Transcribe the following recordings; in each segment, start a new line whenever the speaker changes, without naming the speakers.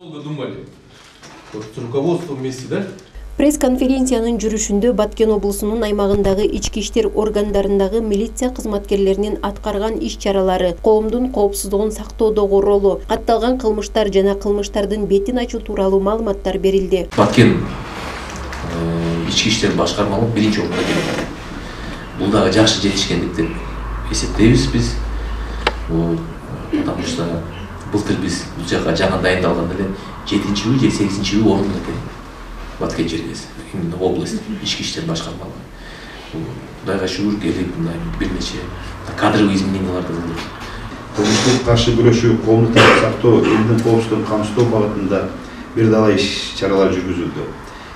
Долго думали. Вот с руководством вместе, да?
Пресс-конференциянын жүрүшүндө Баткен облусунун аймагындагы ички иштер органдарындагы милиция кызматкерлеринин аткарган иш-чаралары, коомдун коопсуздугун сактоодогу ролу, катталган кылмыштар жана кылмыштардын бетин ачуу тууралуу маалыматтар берилди.
Баткен ички иштер башкармалык биринчи орунда келет. Бул дагы жакшы жетишкендик деп эсептейбиз биз. Потому что былтыр биз бул жака жаңы дайындалганда эле 7-чи же 8-чи орунда экен. Баткен жергesi, именно область, ички иштер башкармалыгы. Кудайга шүгүр келип, бир нече кадровый измененияларды кылдык.
Кылмышка каршы күрөшүү, коомдук тартипти сактоо, элдин коопсуздугун камсыздоо багытында бир дала иш-чаралар жүргүзүлдү.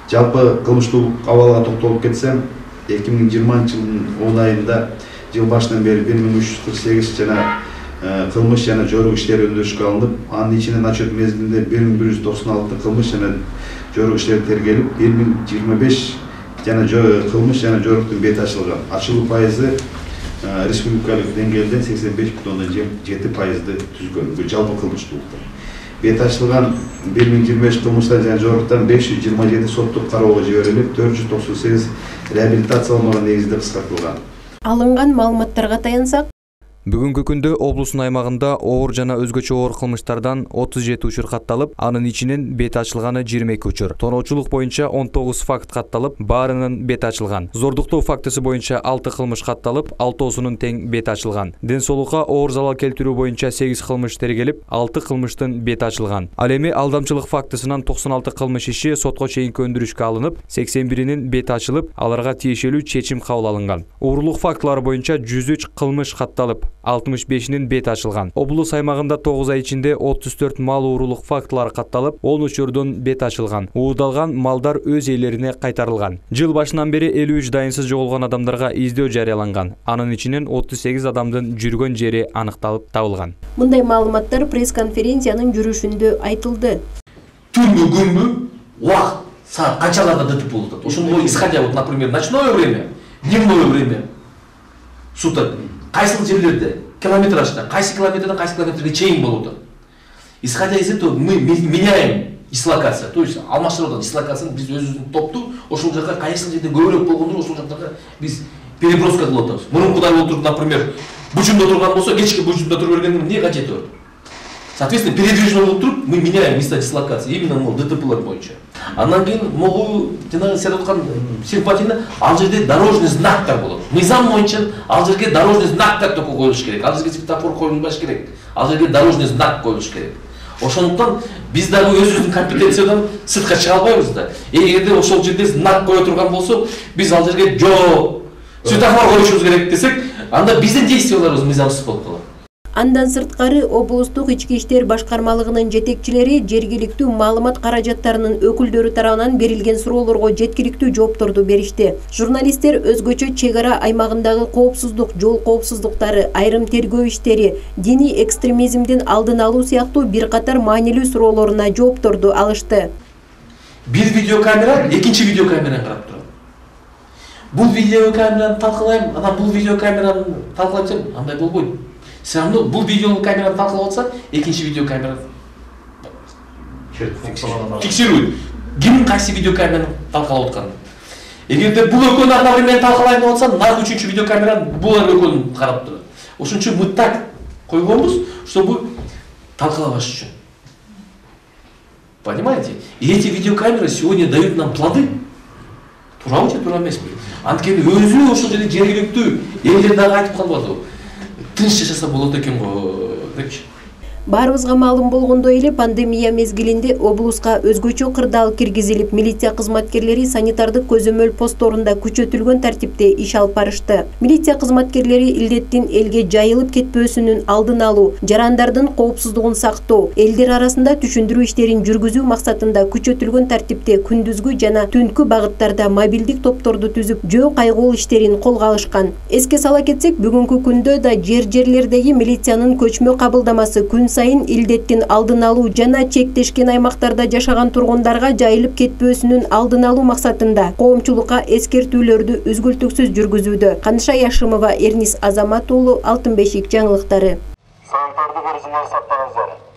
Жалпы кылмыштуулук абалына токтолуп кетсем, 2020-жылдын 10 айында жыл башынан бери 1348 жана кылмыш жана жорук иштер өндүрүшкө алынып, анын ичинен отчет мезгилинде 1196 кылмыш жана жорук иштер тергелип, 1025 жана кылмыш жана жоруктун бети ачылган. Ачылуу пайызы республикалык деңгээлде 85,7%ды түзгөн. Бул жалпы кылмыштуулуктар. Бети ачылган 1025 кылмыштан жана жоруктан 527 соттук кароого жиберилип, 498 реабилитацияланмаган негизде кыскартылган.
Алынган маалыматтарга таянсак,
Бүгүнкү күндө облустун аймагында оор жана өзгөчө оор кылмыштардан 37 учур катталып, анын ичинен бети ачылганы 22 учур. Тоноочулук боюнча 19 факт катталып, баарынын бети ачылган. Зордуктоо фактысы боюнча 6 кылмыш катталып, 6осунун тең бети ачылган. Ден соолукка оор залал келтирүү боюнча 8 кылмыш тергелип, 6 кылмыштын бети ачылган. Ал эми алдамчылык фактысынан 96 кылмыш иши сотко чейинки өндүрүшкө алынып, 81-ин бети ачылып, аларга тиешелүү чечим кабыл алынган. Уурулук фактылары боюнча 103 кылмыш катталып, 65-нин бети ачылган. Облус аймагында 9 ай ичинде 34 мал уурулук фактылары катталып, 10 учурдун бети ачылган. Уурдалган малдар өз ээлерине кайтарылган. Жыл башынан бери 53 дайынсыз жоголгон адамдарга издөө жарыяланган. Анын ичинен 38 адамдын жүргөн жери аныкталып табылган.
Мындай маалыматтар пресс-конференциянын жүрүшүндө айтылды.
Түнбү күнбү убакыт саат канчаларда ДТП болуп атат. Ошондой исходя, вот, например, ночное время, дневное время, суток. Кайсыл жерлерде, километражда, кайсы километрден кайсы километрге чейин болуп атат. Исходя из этого мы меняем дислокация, то есть алмаштырып дислокацияны биз өзүбүздүн топту ошол жака кайсы жерде көбүрөөк болгондо ошол жактарга биз переброска кылып атабыз. Мурункудай болуп туруп, например, Бучунда турган болсо, кечки Бучунда туруп бергендин эмне кажети бар? Соответственно, передвижной болуп туруп, мы меняем места дислокации, именно могу ДТПлар боюнча. Андан кийин могу жанагы сиз айткан симпатияны ал жерде дорожный знактар болот. Мыйзам боюнча ал жерге дорожный знактар только коюлуш керек. Ал жерге светофор коюлбаш керек. Ал жерге дорожный знак коюлуш керек. Ошондуктан биз дагы өзүбүздүн компетенциядан сыртка чыга албайбыз да. Эгерде ошол жерде знак кое турган болсо, биз ал жерге жок, светофор коюшубуз керек десек, анда биздин действияларыбыз мыйзамсыз болуп калат.
Андан сырткары облустук ички иштер башкармалыгынын жетекчилери жергиликтүү маалымат каражаттарынын өкүлдөрү тарабынан берилген суроолорго жеткиликтүү жоопторду беришти. Журналисттер өзгөчө чек ара аймагындагы коопсуздук, жол коопсуздуктары, айрым тергөө иштери, диний экстремизмдин алдын алуу сыяктуу бир катар маанилүү суроолоруна жоопторду алышты.
Бир видеокамера экинчи видеокамераны карап турат. Бул видеокамераны талкалайм, анан бул видеокамераны талкалайм десем, андай болбойт. Все равно бул видеокамераны талкалап атса, экинчи видеокамера фиксирует. Ким кайсы видеокамераны талкалап атканын. Эгерде бул экөөнү одновременно талкалайм деп атса, нагы үчүнчү видеокамераны булар экөөнү карап турат. Ошон үчүн мы так койгонбуз, чтобы талкалабаш үчүн. Понимаете? И эти видеокамеры сегодня дают нам плоды. Туурабы же, туура эмеспи? Анткени өзү ошол жерде жергиликтүү элдер дагы айтып калбады. Тынч жашаса болот экен го депчи.
Баарыбызга маалым болгондой эле пандемия мезгилинде облуска өзгөчө кырдаал киргизилип, милиция кызматкерлери санитардык көзөмөл постторунда күчөтүлгөн тартипте иш алып барышты. Милиция кызматкерлери илдеттин элге жайылып кетпөөсүнүн алдын алуу, жарандардын коопсуздугун сактоо, элдер арасында түшүндүрүү иштерин жүргүзүү максатында күчөтүлгөн тартипте күндүзгү жана түнкү багыттарда мобилдик топторду түзүп, жөө кайгуу иштерин колго алышкан. Эске сала кетсек, бүгүнкү күндө да жерлердеги милициянын көчмө кабылдамасы күн сайын илдеттин алдын алуу жана чектешкен аймактарда жашаган тургундарга жайылып кетпөөсүнүн алдын алуу максатында коомчулукка эскертүүлөрдү үзгүлтүксүз жүргүзүүдө. Каныша Яшымова, Эрнис Азамат уулу, Алтын бешик жаңылыктары.
Санитардык эрежелерди сактаңыздар.